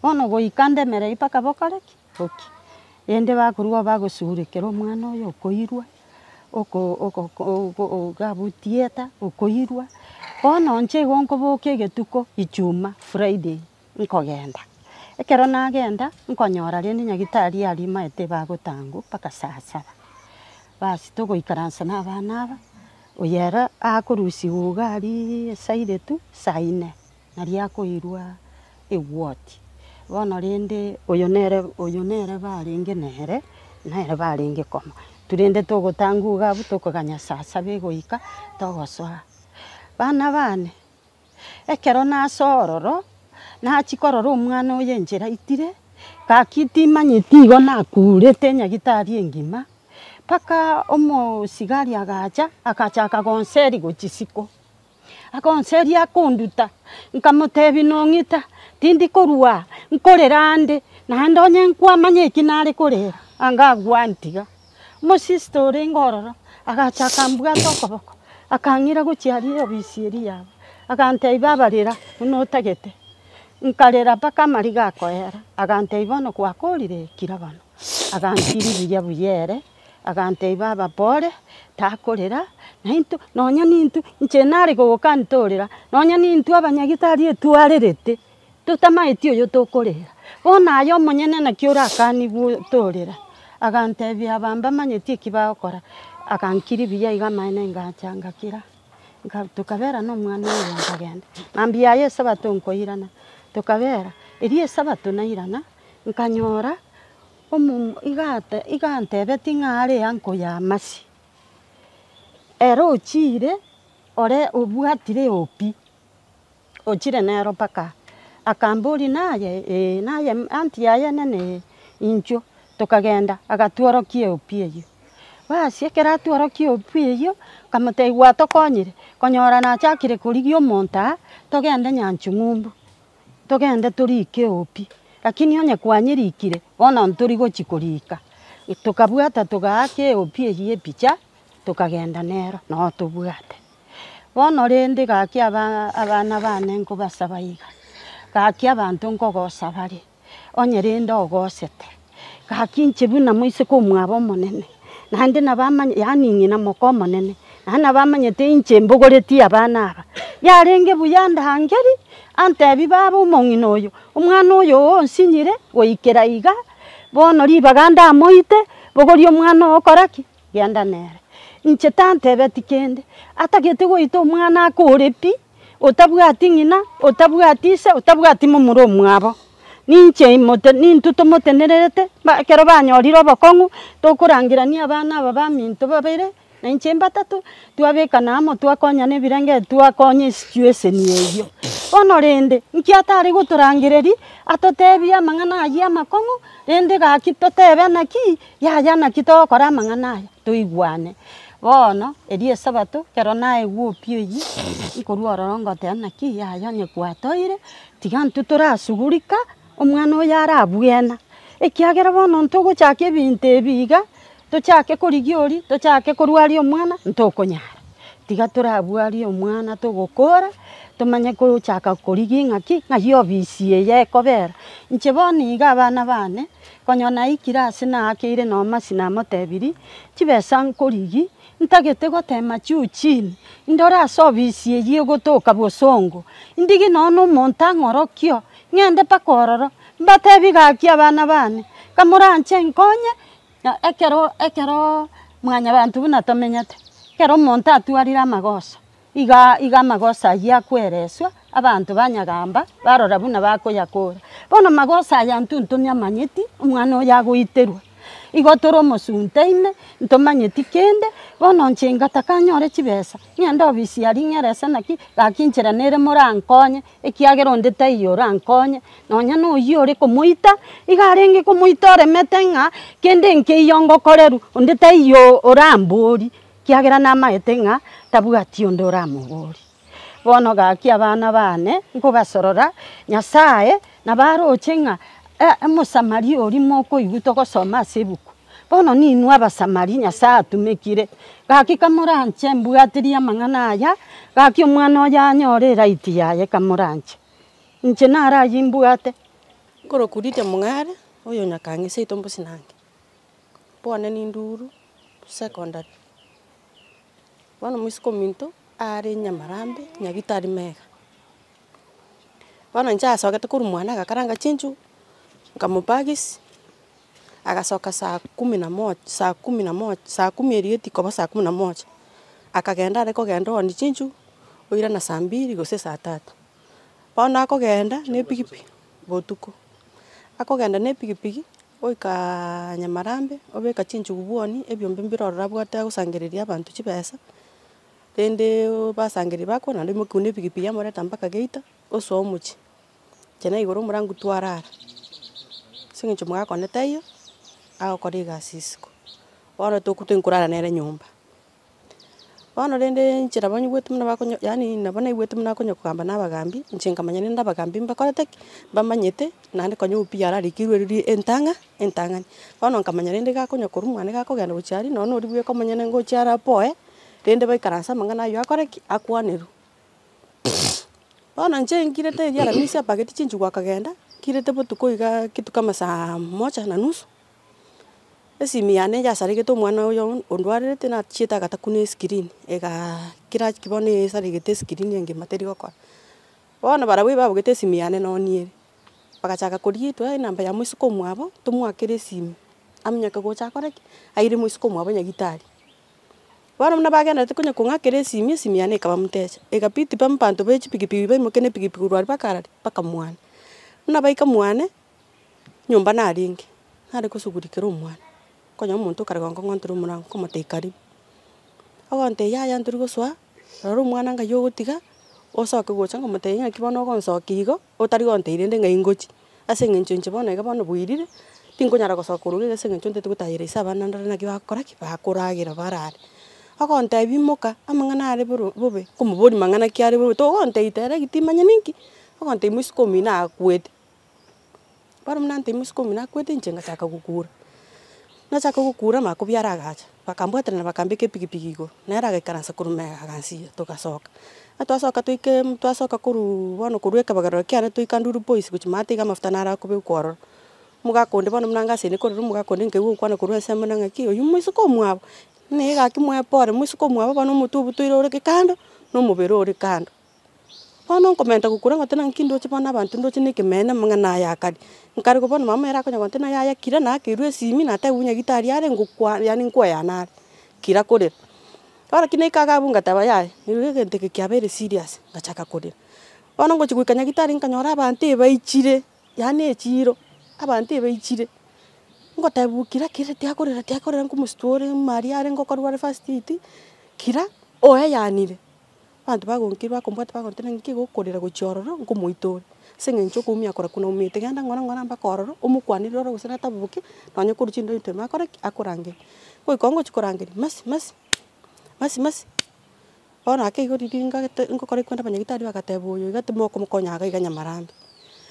Bono goika ndemereri mpaka bokore ki boki. Rende bakorwa bagosurekera omwana oyo okoirwa gabutieta ukoirwa bono nche gonkoboka egetuko ichuma Friday nkogenda ekero nagenda nkonyora rende nyagitari arimaete bagotangu mpaka saa 7 basi togoikaransa na abana aba oyera akorusi ugari esaire tu saa 4 nari akoirwa ewoti bono rende oyo nere barenge nere barenge koma turende togotangu gabu tokoganya saa 7 goika togosoa bana bane ekero nasororo nachikorora omwana oyo enchera itire gaki manyeti igo nakurete nyagitari engima mpaka omosigari agacha akagonseri gochisiko akonseri akonduta nkamotebi nong'ita tindi korwa nkorera nde naende onye nkwamanya eki nare korera anga agwantiga mosista ore ngororo agacha akambwata okoboko akang'ira gochiaria obisi eri yabo aganteiba abarera buna otagete nkarera mpaka amariga akoera aganteiba bono gwakorire kira bono agantiri buyere aganteiba abapore takorera nainto nonya nintu nche nare gogoka ntorera nonya nintu abanyagitari etwarerete totamaeti oyo tokorera bono aye omonyene naki orakani gwotorera agantebia abamba manyeti eki bagokora agankiri biya iga amaene ngachangakira tukabera n'omwana oyo nkagenda mambi yaye esabato nkoirana tukabera eri esabato nairana nkanyora igantebeti ng'are anko ya masi ero ochire ore obwatire opi ochire nero mpaka akamburi naye anti yaye nene incho tukagenda agatworokia opi eyo basi ekero atworokia opi eyo kamotei gwatokonyire konyora nachakire korigia omonta togende Nyanchung'umbu togende torike opi lakini onye kwanyirikire bono ntori gochi korika tukabwata tugaake opi eyi epicha tukagenda nero no tubwate bono rende gaki abana bane nkobasaba iga gaki abanto nkogosa bare onye rende ogosete gaki nche buna moise komwabo omonene naende nabamanya yani ng'ina moko omonene naende nabamanyete inche mbogoreti abana aba yarenge buya ndangeri antebi baba omong'ina oyo omwana oyo onsinyire goikera iga bono ribaga ndamoite bogoria omwana okoraki genda nere inche tantebeti kende atagete goita omwana akore pi otabwati ng'ina otabwati ise otabwati momura omwabo ninche nintu tomotenererete kero banyorire obokong'u tokorangirania abana aba baminto babere na inche mbatatu twabekana amo twakonyana ebirenge twakonya situation eyo bono rende nkiatare gotorangireri atotebia amang'ana aya amakong'u rende gaki totebe naki yaya naki togokora amang'ana aya toigwane bono eri esabato kero naegwa opi eyi nkorwa ororo ngoteba naki yaya onye kwatoire tiga ntwe torasugurika omwana oyo arabwena ekiagera bono ntogochaka ebinto ebiga tochake korigia ori tochake korwaria omwana ntokonyara tiga torabwaria omwana togokora tomanye kochaka korigia ng'aki ng'ai obisi eye ekobera inche bono iga abana bane konyona ikire ase naakeire na omasi namotebiri chibesa nkorigi ntagete gotema juu chini ndore ase obisi eye egotoka bosongo ndigi nono omonto ang'orokio ng'ende mpaka ororo mbatebi gaki abana bane kamoranche nkonye ekero mwanya bantu buna tomenyete kero omonto atwarire amagoso iga amagoso aya akwereswa abantu banyagamba barora buna bakoyakora bono magoso aya ntuntumia manyeti omwana oyo agoiterwa igo toro omosunteine ntomanyeti kende bono nchingata kanyore chibesa ng'ende obisi ari ng'erese naki gaki nchera nere morankonye ekiagera onde taiyo orankonye nonya noyo ore komoita iga arenge komoita oremete ng'a kende nkeiyo ngokoreru onde taiyo orambori kiagera namaete ng'a tabwati onde oramobori bono gaki abana bane nkobasorora Nyasaye nabaroche ng'a omosamari ori mokoigwa togosoma ase ebuku bono ninwe abasamari Nyasaye atumekire gaki kamoranche mbwatirie amang'ana aya gaki omwana oyo anyore eraiti yaye kamoranche inche narayi mbwate nkorokurite mung'are oyo nyakang'eseito mbosi nange bwane ninduru secondary bono moisiko minto are Nyamarambe Nyagitari Mega. Bono inche asogete korwa mwana agakaranga chinchu nkamopagisi agasoka saa 11 saa 10 erieti koba saa 11 akagenda are kogenda oni chinchu oira na saa 2 gose saa 3 bono akogenda na epikipiki botuko akogenda na epikipiki oika Nyamarambe obeka chinchu bwoni ebiombe mbirorora abwate agosangereria abanto chibesa rende basangeria bakona ndimo kune epikipiki yamoreta mpaka Geita osoa omochi chena igoro omorangu twarara singincho mwagakonete iyo agokora egasi isiko bono tokute nkorara nere nyomba bono rende nchira banyigwete muna bakonyo yani nabo naigwete muna konyo kugamba nabagambi inche nkamanya nende abagambi mbakorete bamanyete nande konyo upiyara rikirwe riri entang'ani bono nkamanya rende gakonyo korwa mwana gakogenda gochiari nono ori bwe komanya nengochiara apoe rende baikaransa amang'ana ayo akoreki akwaneru bono inche nkirete eria Aramisi apageti chinchu gwakagenda kirete botuko iga kitu kama saa 1:30 esimi yane yasarigete omwana oyo ondwarete nachiete agatakuna escreen kira kibone esarigete escreen engima teri gokora bono barabwo babugete esimi yane noniere bagachaka korietwa enamba ya moisiko mwabo tomwakere esimi amenyeke gocha akoreki aire moisiko mwabo Nyagitari bono muna bagendete konya kong'akera esimi yane ekaba mutecha egapiti pampanto bechipikipiki baimokene epikipiki rwari bakarari mpaka mwane muna baika mwane nyomba naringe nare kosugurikera omwana konya omonto okaregonka ng'ontera omorango komotei karibu ogontei yaya ntori gosoa rora omwana ngai ogotiga osoke gocha ngomotei ng'aki bono ogonsokia igo otari gontei rende ng'ai ngochi ase eng'encho inche bono iga bono boirire tinkonyara gosoka orogere ase eng'encho ntete gotayera ase abana ndore naki bakoraki bakoragera barare ogontebia moka amang'ana are bobe komoboria mang'ana ki are bobe togontei tere gitimanya ninki ogontei moisiko omino akwete bono muna ntei moisiko omino akwete inche ngachaka gokura nachaka gokura makobiara agacha bakambwaterana bakambeka epikipiki igoro nere agaikaransa korwa Mega agansia togasoka twasoka twasoka korwa bono korwa ekabagaro kiane toika Nduru Boys gochia mataiga amafuta nare akobeka ororo omogakonde bono muna ngasene korera omogakonde nkaigwa gokwana korwa ase muna ng'aki oyio moisiko omwabo na egaki mwepore moisiko omwabo bono omotu obotoire ore kando na omobere ore kando bono nkomenta gokura ngotena nki ndoche bono abanto ndoche na ekemena amang'ana aya akari nkarigwa bono mama ere akonya gontena yaya kira nakeirwe esimi natebwa Nyagitari are yani nkoyana are kira korera bono ki naika abwo ngateba yaya iru egento eke kiabeire serious ngachaka korera bono ngochi goika Nyagitari nkanyora abanto ebaichire yani echiro abanto ebaichire ngotebwa kira tiakorera nkomositore mari are ngokorwa are first aid kira oeyanire abanto bagonkire bakombwata bagontena nki gokorera gochia ororo nkomoitore ase eng'encho okoumia akora kuna omiete genda ng'ora mpaka ororo omokwanire ororo gose nataboboke nonya korwa chindo intwe makoreki akorangeri goika ngochi korangeri masi bono ake igo riria ngokora kwenda Nyagitari bagateba oyo iga timokomokonya iga iga Nyamarambe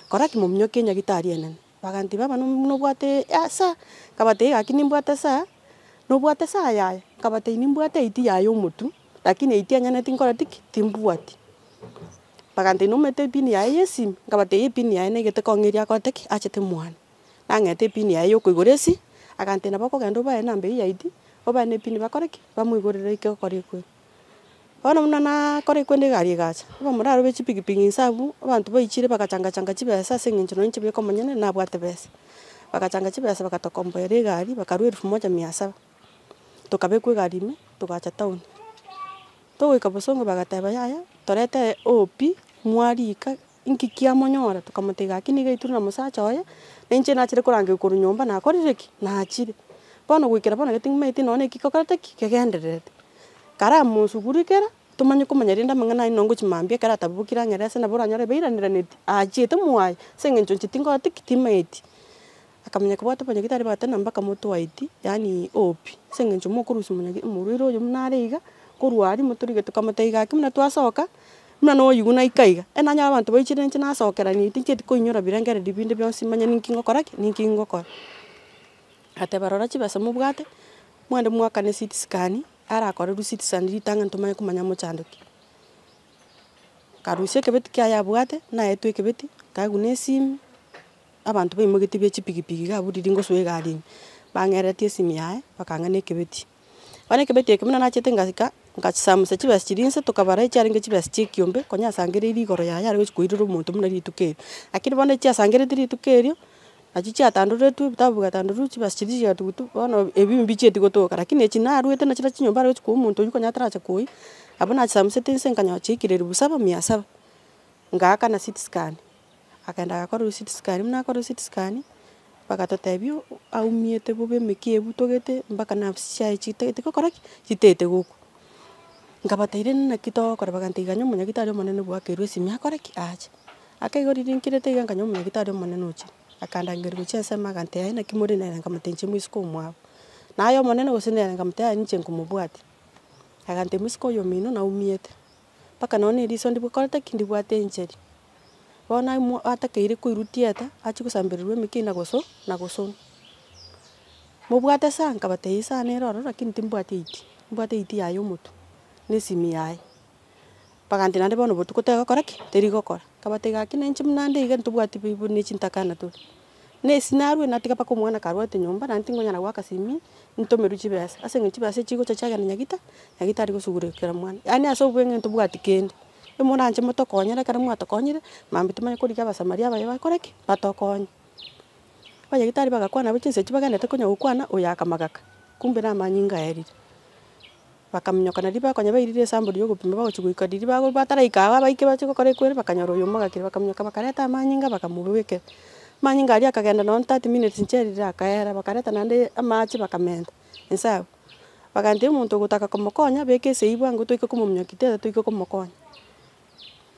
koraki mominyokie Nyagitari enene baganti baba nobwate asa kabatei gaki nimbwate saa nobwate saa yaya kabatei nimbwate 80 yaya omotu lakini 80 anyaneti nkora tiki timbwati bagante nomete epini yaye esimi ngabate epini yaye negete kong'eria akoteki achete mwana nang'ete epini yaye okoigora esi agante nabo kogenda obaye nambe ya ID obaye na epini bakoreki bamoigorere ike okore kwe bono muna nakora kwende gari gacha abamoraro bechi pikipiki nsabu abantu baichire bagachanga chibesa ase eng'encho nonche bekomanyane nabwate besa bagachanga chibesa bagatokombera egari bakarwa 1700 tokabekwa egari ime togacha town togoika bosongo bagateba yaya torete opi mwarika inki kiamonyora tokamotega akini gaitu na musacha oya nenche nachire korange koru nyomba nakorire ki nachire bono gwikera bono geting'imeti none kikokorete ki kegendererete kara musugurikera tumanye komanya rinda mang'ana ino ngochimambia kara tabukira nyarese na bora nyare beiraniraneti achiete mwai seng'encho nchitingoti kitimeti akamenya kubwata Nyagitari batana mpaka moto waiti yani opi seng'encho mokurusu murwire oyo mnariga korwari moturige tukamoteiga akimuna twasoka muna no yuguna ikaiga enanya abantu baichire nche nasokerani tinche tikoinyora birengere dibinde byonsi manya ninki ngokora ate barora chibesa mubwate mwende mwakane CT scan arakora ru CT scan ritanga ntumanye kumanya mochandoki karusie kebeti kya yabwate na etu ekebeti kagune esimu abantu baimogeti bechi pikipiki gaburiri ngoswe gari bang'eretie esimu yae bakang'ana ekebeti bane ekebeti ekimuna nachete ngasika ngachisamusa chibesi chirinse tukabara icharinge chibesi chikiombe konya asangere igoro yaya ari gochikuirira omonto muna ritukerio lakini bono chiasangerete ritukerio nachi chiatandoretwe bitabu gatandorwa chibesi chiri chiatugutu bono ebimbi chieti gotoka lakini echi narwete nachira chinyomba ari gochikwa omonto oyu konya ataracha koi abo nachisamusete nse nkanyoa chiikireri busaba 700 ngaka na CT scan akaenda agakora CT scan muna akora CT scan bagatotebio aumiete bobe mekiebu togete mpaka nafsi chai chitete kokora chitete goko ngabateire na kitokora bagantiga nyomo nyagitari omonene bwakerwe simi akora ki acha akaigorire nkirete iga nkanyomo nyagitari omonene uchi akandangeri guchese magante aina kimuri na ngamatenche mwisiko mwabo nayo omonene gosenera ngamtea nche nkumubwati agante mwisiko yo mino na umiete mpaka none riso ndibukora kindi bwate ncheri bona atakeire kuirutieta achi kusambirirwe mikina goso na goso mubwate sanka bateisa neroro lakini timbwate iti yayo mutu nesimi yayi paganti nande bono botu kotega koraki teri gokora kabatega kine nchi mnande iga ntubwati bibu ni chintakana tu nesinarwe natika pako mwana karwate nyomba nanti ngonya na gwaka simi ntomeru chibesa asenge chibesa chigo chachaga nyagita ari gosugurekera mwana yani aso bwenge ntubwati kende emona nche motokonyera kara mwatokonyere mambi tumanye kuri kaba samaria baye bakoreki batokonye bayagitari bagakwana bichinse chibaganete konya gukwana oyaka magaka kumbe na manyinga erire bakamnyokana riba konya bairire samburi yo gupima bagochiguika diri bago bataraika baike bachiko kore kwere bakanyoro yo magakire bakamnyoka bakareta manyinga bakamubeke manyinga ari akagenda non 30 minutes ncherira akaera bakareta nande amachi bakamenda ensawa bagande umuntu gutaka komokonya beke seibwa ngo toike kumumnyokite toike komokonya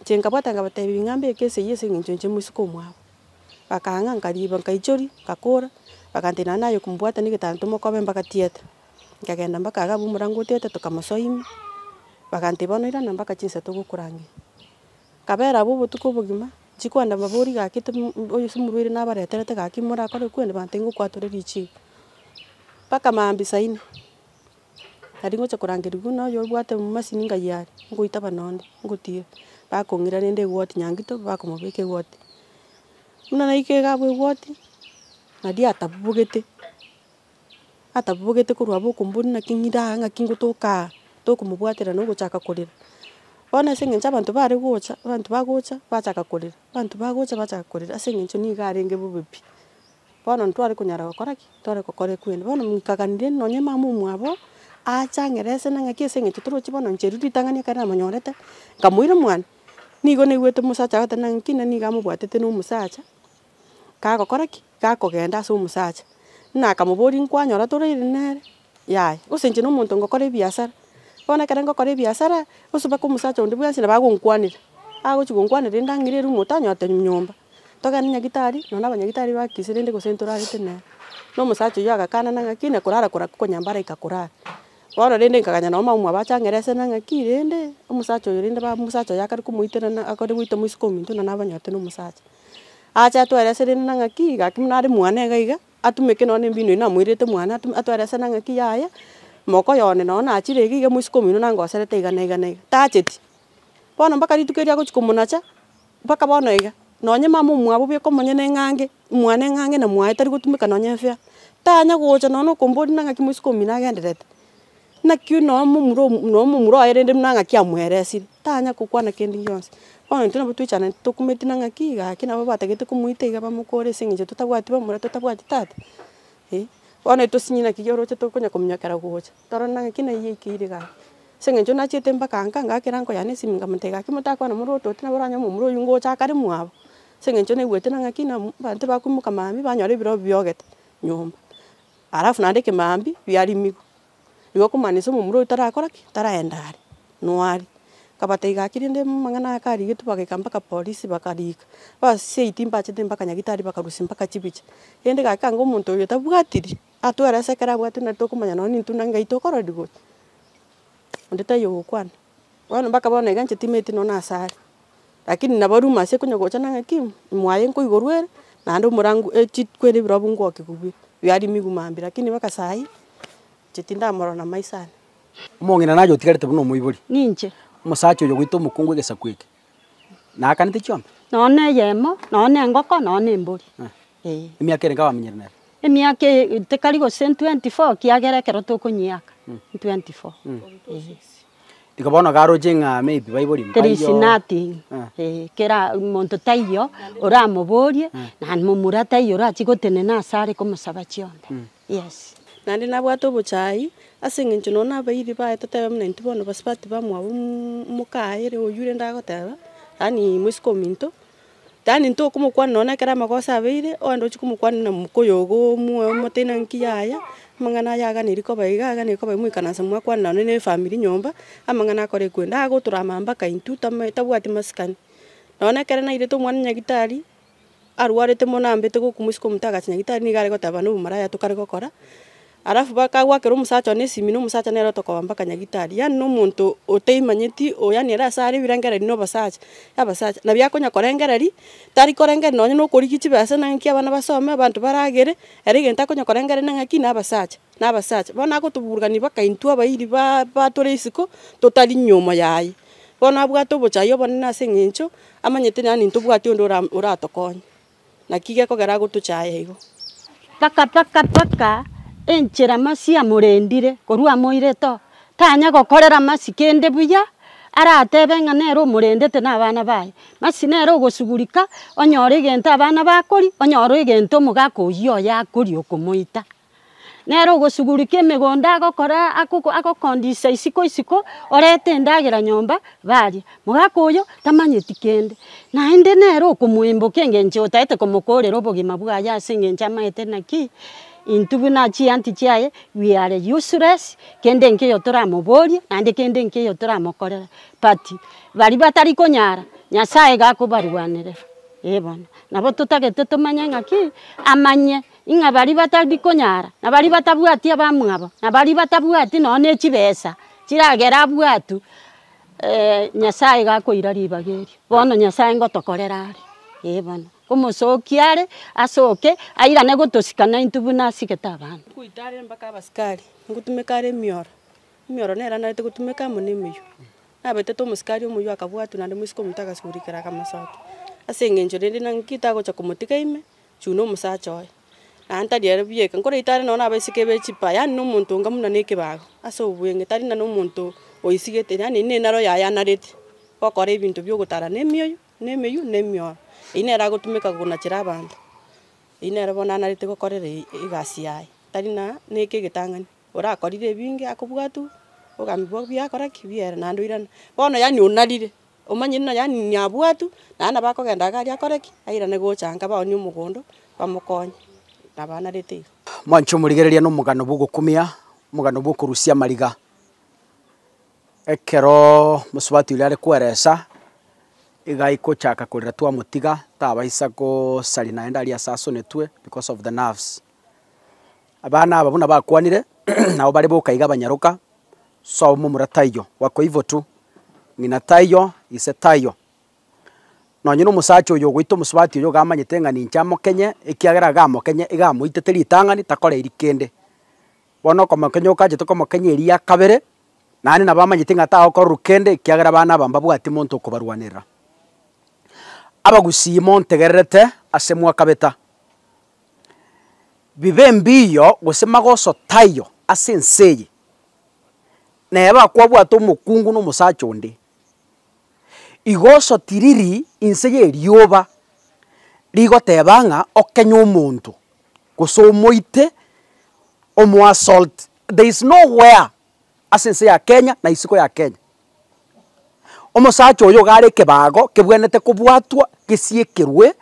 chenga batanga batebi ngambe kese yese nginjonje musiko mwabo bakanga ngariba nkaichori kakora bakantena nayo kumbwata nigetanto mokobe mpaka tieta ngagenda mpaka agabu murango tieta tukamasoimi bakante bono ira mpaka chinse tugukurangi kabera bubu tukubugima chikwanda mabori gakite oyo sumurwire nabareterete gakimura akore kwende bantengo kwature richi mpaka mambi saini aringo chakurangirigu no yo bwate mu masini ngayari ngoita banonde ngotie bakongira nende gwoti nyangito bakomobeke gwoti muna naike gabwe gwoti nadi atabugete kurwa bukumbuni na kingira nga kingutoka tokumubwatira no guchaka kurira bona sengencha abantu bari gocha abantu bagocha bachaka kurira abantu bagocha bachaka kurira asengencho ni garenge bubipi bona ntware kunyara gokoraki tore kokore kwene bona mkaganire nonye mamu mwabo achangerese na ngaki sengencho turo chibono ncherudi tangania kana manyorete ngamuire mwana nigo negwete musacha gatana nkina niga mubwatete no musacha kago koraki gakogenda so musacha na kamubori nkwanyora turire nere yaye usenje no muntu ngokore biashara bona kare ngokore biashara usuba ku musacha undi bwansi na bago nkwanira ago chigongwanira ndangire ru mutanyote nyomba toga nyagitari nona abanyagitari bakisirende gosentura retene no musacha yo agakana na ngakine kurara kunyambara ikakurara bona rende ngaganya no mamu abachangerese na ngakirende umusacha yo rende ba musacha yakari kumuitera na akore buito musiko mintu na abanyote no musacha acha twerese rende na ngaki gakimnari mwana gaiga atumeke none mbino ina mwirete mwana atwerese na ngaki yaya moko yone nona achire gige musiko minu na ngoserete igana tacheti bona mpaka ritukeria gochikomunacha mpaka bona iga nonye mamu mwabo biko monyene ngange mwana ngange na mwae tari gutumika nonye fya tanya gocha nono kombodi na ngaki musiko mina genderete na kiu no mumuro erende mnanga kia mweresi tanya kukwana kendi yonse bona ntuna butwichana tukumeti na ngaki ga kina baba tagete kumuitega bamukore singe tutabwati bamura tutabwati tata bona tusinyina kigoro tukonya kumnyakara gocha torona ngaki na yikire ga singe njona chete mpaka nkanga kiranko yani siminga mutega kimutakwana muroto tina boranya mumuro yungo chakare mwabo singe njone gwete na ngaki na bante bakumuka mami banyore biro byogete nyomba alafu nandike mambi byari migo igo kumanisa mumuro utarakora taraendari nwari kabateiga kirinde mangana akari gitu bagikamba ka polisi bakarika base itimba chete mpaka nyagitari bakarusi mpaka chibicha ende gakanga umuntu uyo tabwatiri atwara sekara bwatu na tokumanya noni tunanga itokoro digo ndeta yo kwana wana mpaka bona iganche timeti nona asari lakini nabaruma se kunyogocha nanga kim mwaye nko igorwere nando murangu chikwere birobu ngo kikubi byari migumambi lakini baka sai chitinda morona maisana umongena najo tigarete buno muiburi ninche musacho yo gwito mukungwe gesakwike na kanite chombe none yemo none ngoko none mburi imyaka ere ngawa minyerera emyaka tekari go 24 kiagere kero to kunyiaka 24 Ikabona garo jenga maybe Bible there is nothing kera muntu taiyo ora muborie na mumura taiyo ra chigotene na sare kumusaba chionde yes nandi nabwato buchai asingincho nona bairi ba tatebe mna ntibono basipati ba mwa mukaire oyure ndagoteba ani musiko minto tani nto kumukwana nona kera magosa abeire ondo chikumukwana na mukoyogo muwe mutena nkiyaya mangana yaga niriko baiga niko baimukana samwa kwana none family nyomba amangana kore kwenda agotura mamba kaintu tabwati maskani nona kera na ireto mwana nyagitari arwarete monambete gokumusiko mutaga nyagitari ni gare gotaba no maraya tukare gokora arafu baka gwakera umusacha ne simi no umusacha ne roto kwamba kanyagitari yani no muntu oteimanyeti oyani era sare birangera no basacha abasacha na byakonya korengereri tari korengera no no korikichi basa nanki abana basome abantu baragere eri genta konya korengera nangaki na basacha bona gotuburgani bakaintu abairi ba tore isiko totali nyoma yayi bona bwato bochayo bona nasengencho amanyete nani ntubwati ondo ora tokonya na kige kogera gotuchaya igo paka enchera masia murendire korwa moireto tanya gokorera masikende buya aratebe nganero murendete nabana baye masinero gosugurika onyore genta abana bakori onyore gento mugako yo yakori okomoita nero gosugurika emegonda gokora akokondisa isiko orete ndagira nyomba bari mugako yo tamanyeti kende naende nero okumuimbo kengenche otaete komokorera obogima bwaya asengencha maete naki intubu na chi anti chiaye we are useless kende nke yotora moborie nande kende nke yotora mokorera pati bari batari konyara nyasaye gakubarwanire ebona nabo tutagete tumanya ngaki amanye inga bari batari konyara na bari batabwati abamwabo na bari batabwati none chibesa chiragera bwatu nyasaye gakoira ribageri bono nyasaye ngotokorera ari ebona kumusokiare asoke aira nego tosikana intubu nasiketa abantu kuitare mpaka abaskari ngutumekare mioro nera narete gutumeka munemiyo nabete to muskari omuyo akabwatu nande musiko mutaka sigurikira kamasoke asengenjo rende nankita gocha kumutika ime chuno musacha oy anta diere bieka nkore itare nona abasike bechipa yani no muntu ngamuna nekebago aso bwenge tari na no muntu oisigete yani ne naro yaya narete okore ibintu byo gutara nemiyo nemiyo inera gutumika kuna chira abantu inera bona narite gokorera igasi yayi tari na neke gitangani ora akorire bingi akubwatu ogambibwo byakora kibiera nando irana bono yani onarire omanye no yani nyabwatu nana bakogenda gari akoreki aira ne gochanga baoni umugondo bamukonye nabana rete mancho murigereria no mugano bugukumia mugano bukurusia mariga ekero musubati ule kweresa igaiko chaka kurira twa mutiga tabaisa ko sali naenda ali asaso netwe because of the nerves abana babuna bakwanire nabo bari bokaiga banyaruka so mumura tayo wako hivyo tu ngina tayo ise tayo no nyino musacho yo gwito musubati yo gamanyetenga ni nchamo kenye ikiagera gamo kenye igamo iteteri tangani takore irikende bono koma kenyo kaje to koma kenye iri kabere nani nabamanyetenga taho ko rukende ikiagera bana bamba bwati monto ko barwanira abagusi montegerete asemwa kabeta bibembiyo gusemagoso tayo asenseye neba kwabwato mukungu no musacho ndi igoso tiriri inseye rioba rigotebanga okenya omuntu gusomoite omu assault there is nowhere asense ya Kenya na isiko ya Kenya omusacho oyo gare kebago kebwenete kubwatwa kisiekirwe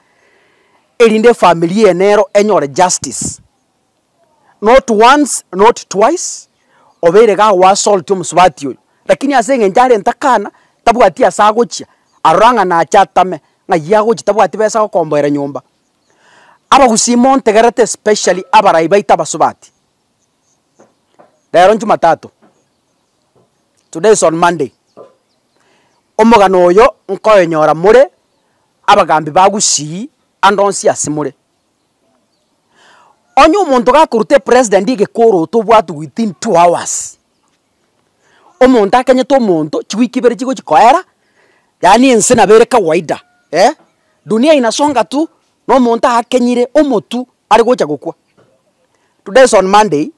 erinde family enero enyore justice not once not twice obere ga wa assault omusubati oyo lakini asenge njare ntakana tabwati asagochia aranga na chatame ngayago chitabwati besa ko komboera nyumba abagusimon tegerete especially abaraibaita basubati dairon Jumatatu today is on Monday omugano oyo nkoyenyora mure abagambi bagusi andonsi asimure onyo umuntu gakurute president igekoro tobwatu within 2 hours omuntu akenye to muntu chiwikibere chigo chikoera yani ensena bere kawaida dunia inasonga tu no muntu akenyire omotu ari gocha gukwa today is on Monday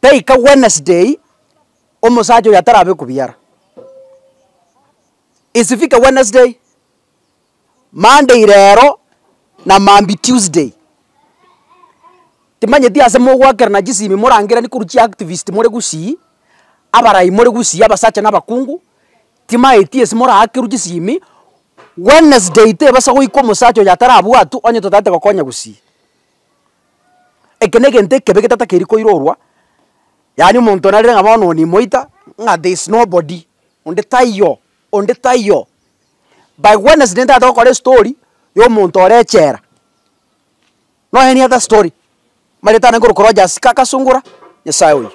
take Wednesday omusacha oyo atarabe kubiara isifike Wednesday Monday rero na mambi Tuesday timanyeti ase mogwakera na jisimi morangira ni kuruchi activist more gusi abarai more gusi abasacha n'abakungu timaeti ese mora akiru jisimi Wednesday te basa goiko musacha oyo atarabu atu onye totate gokonya gusi ekene gente kebeke tata keriko irorwa yani umuntu narire ngabono ni moita nga there is nobody onde tayo by Wednesday ndata gukora story yo muntu orechera no any other story maritana ngoro koroja sikaka sungura nyasaye uyu